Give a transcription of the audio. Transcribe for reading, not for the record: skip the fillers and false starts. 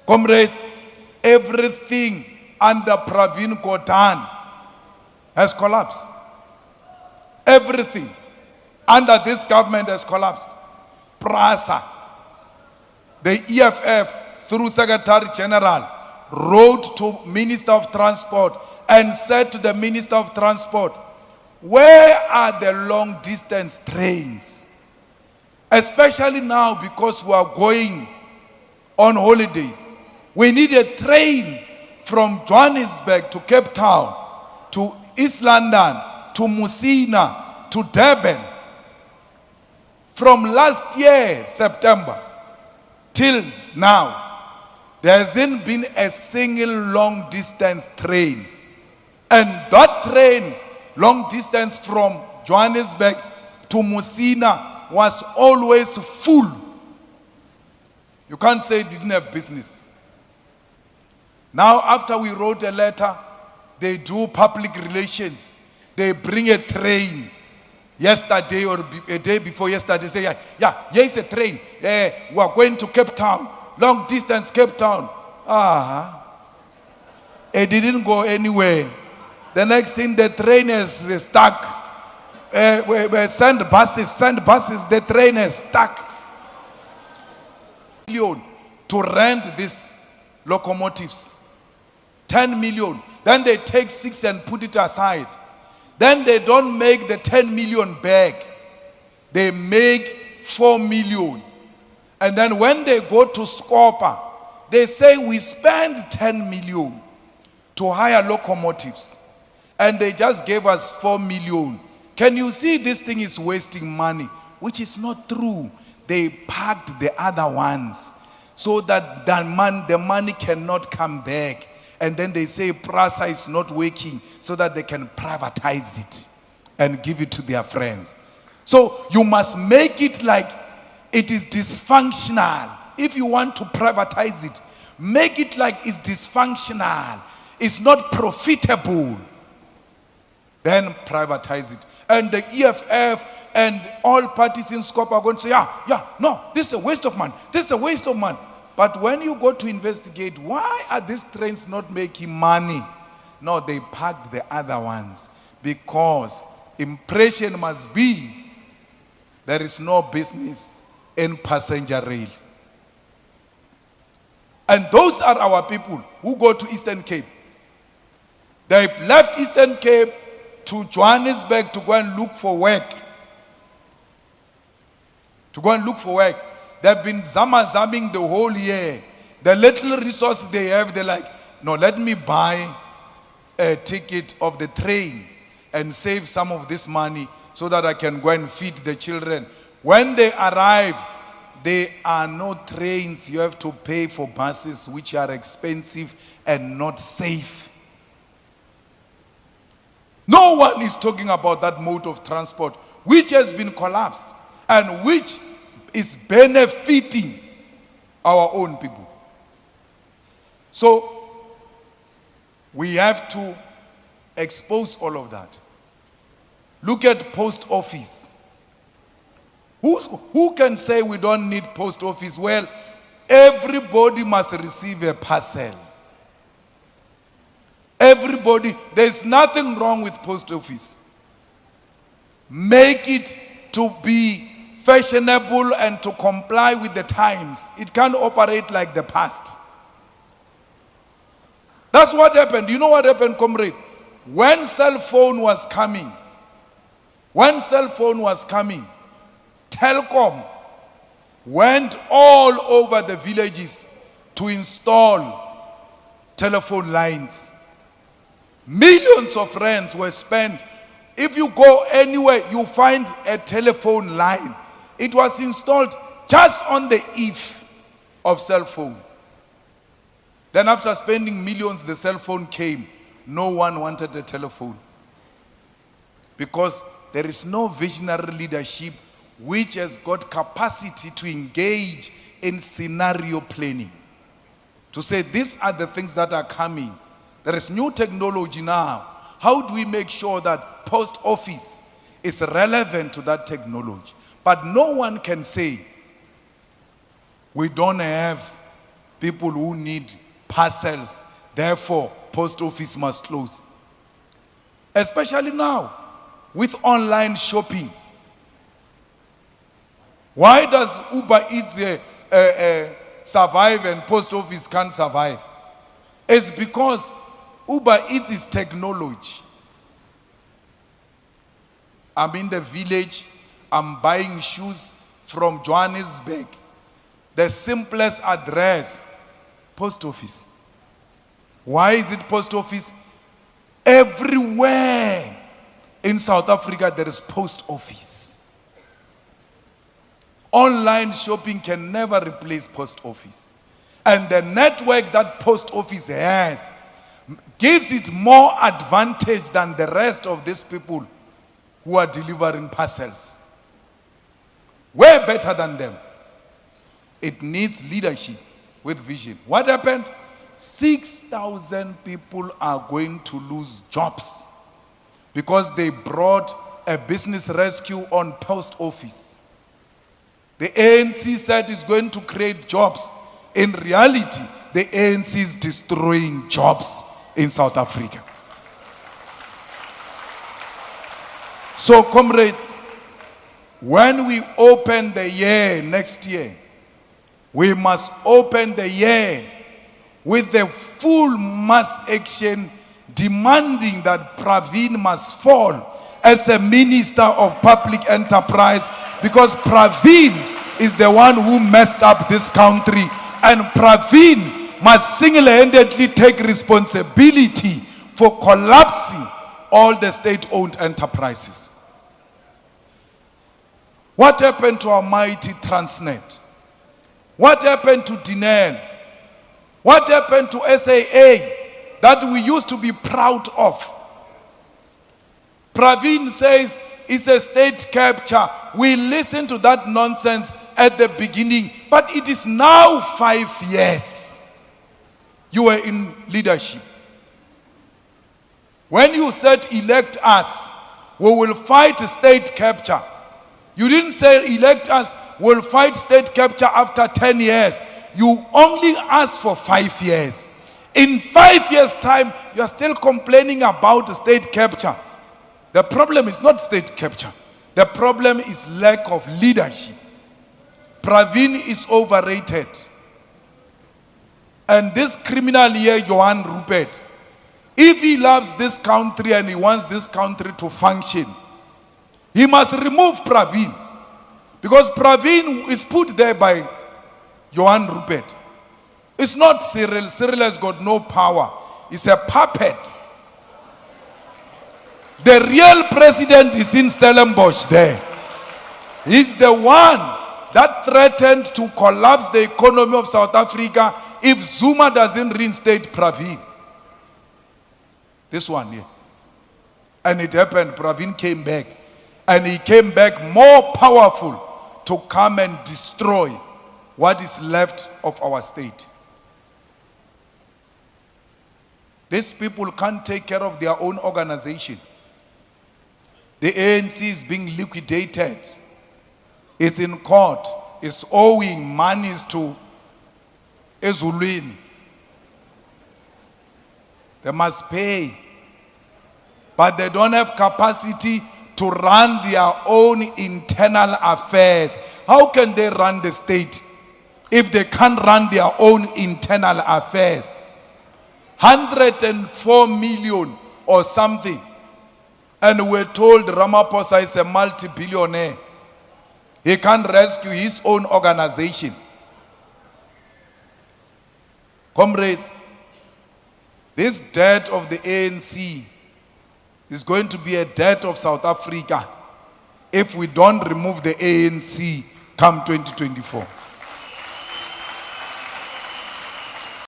Comrades, everything under Pravin Gordhan has collapsed. Everything under this government has collapsed. PRASA, the EFF, through Secretary General, wrote to Minister of Transport and said to the Minister of Transport, where are the long distance trains? Especially now because we are going on holidays. We need a train from Johannesburg to Cape Town, to East London, to Musina, to Durban. From last year, September, till now, there hasn't been a single long distance train. And that train, long distance from Johannesburg to Musina, was always full. You can't say it didn't have business. Now, after we wrote a letter, they do public relations. They bring a train. Yesterday or a day before yesterday, say, here is a train. We are going to Cape Town. Long distance Cape Town. It didn't go anywhere. The next thing, the train is stuck. Send buses, the train is stuck. Million to rent these locomotives. 10 million. Then they take 6 and put it aside. Then they don't make the 10 million back. They make 4 million. And then when they go to Scopa, they say we spend 10 million to hire locomotives. And they just gave us 4 million. Can you see this thing is wasting money? Which is not true. They packed the other ones so that the money cannot come back. And then they say PRASA is not working so that they can privatize it and give it to their friends. So you must make it like it is dysfunctional. If you want to privatize it, make it like it's dysfunctional. It's not profitable. Then privatize it. And the EFF and all parties in scope are going to say, no, this is a waste of money. This is a waste of money. But when you go to investigate, why are these trains not making money? No, they packed the other ones. Because impression must be there is no business in passenger rail. And those are our people who go to Eastern Cape. They've left Eastern Cape to Johannesburg to go and look for work. They've been zamming the whole year. The little resources they have, they're like, no, let me buy a ticket of the train and save some of this money so that I can go and feed the children. When they arrive, there are no trains. You have to pay for buses which are expensive and not safe. No one is talking about that mode of transport which has been collapsed and which is benefiting our own people. So we have to expose all of that. Look at post office. Who can say we don't need post office? Well, everybody must receive a parcel. Everybody, there's nothing wrong with post office. Make it to be fashionable and to comply with the times. It can't operate like the past. That's what happened. You know what happened, comrades? When cell phone was coming, Telkom went all over the villages to install telephone lines. Millions of rands were spent. If you go anywhere, you find a telephone line. It was installed just on the eve of cell phone. Then after spending millions, the cell phone came. No one wanted a telephone. Because there is no visionary leadership which has got capacity to engage in scenario planning. To say these are the things that are coming. There is new technology now. How do we make sure that post office is relevant to that technology? But no one can say we don't have people who need parcels. Therefore, post office must close. Especially now, with online shopping. Why does Uber Eats survive and post office can't survive? It's because Uber Eats is technology. I'm in the village, I'm buying shoes from Johannesburg. The simplest address, post office. Why is it post office? Everywhere in South Africa there is post office. Online shopping can never replace post office. And the network that post office has gives it more advantage than the rest of these people who are delivering parcels. Way better than them. It needs leadership with vision. What happened? 6,000 people are going to lose jobs because they brought a business rescue on post office. The ANC said it's going to create jobs. In reality, the ANC is destroying jobs in South Africa. So, comrades, when we open the year next year, we must open the year with the full mass action demanding that Pravin must fall as a minister of public enterprise, because Pravin is the one who messed up this country, and Pravin must single-handedly take responsibility for collapsing all the state-owned enterprises. What happened to our mighty Transnet? What happened to Denel? What happened to SAA that we used to be proud of? Pravin says it's a state capture. We listened to that nonsense at the beginning, but it is now 5 years. You were in leadership. When you said elect us, we will fight state capture. You didn't say elect us, we'll fight state capture after 10 years. You only asked for 5 years. In 5 years' time, you are still complaining about state capture. The problem is not state capture. The problem is lack of leadership. Pravin is overrated. And this criminal here, Johan Rupert, if he loves this country and he wants this country to function, he must remove Pravin. Because Pravin is put there by Johan Rupert. It's not Cyril. Cyril has got no power. He's a puppet. The real president is in Stellenbosch there. He's the one that threatened to collapse the economy of South Africa if Zuma doesn't reinstate Pravin. This one here. And it happened. Pravin came back. And he came back more powerful to come and destroy what is left of our state. These people can't take care of their own organization. The ANC is being liquidated. It's in court. It's owing monies to Ezulwini. They must pay. But they don't have capacity to run their own internal affairs. How can they run the state if they can't run their own internal affairs? 104 million or something. And we're told Ramaphosa is a multi-billionaire. He can't rescue his own organization. Comrades, this debt of the ANC is going to be a debt of South Africa if we don't remove the ANC come 2024.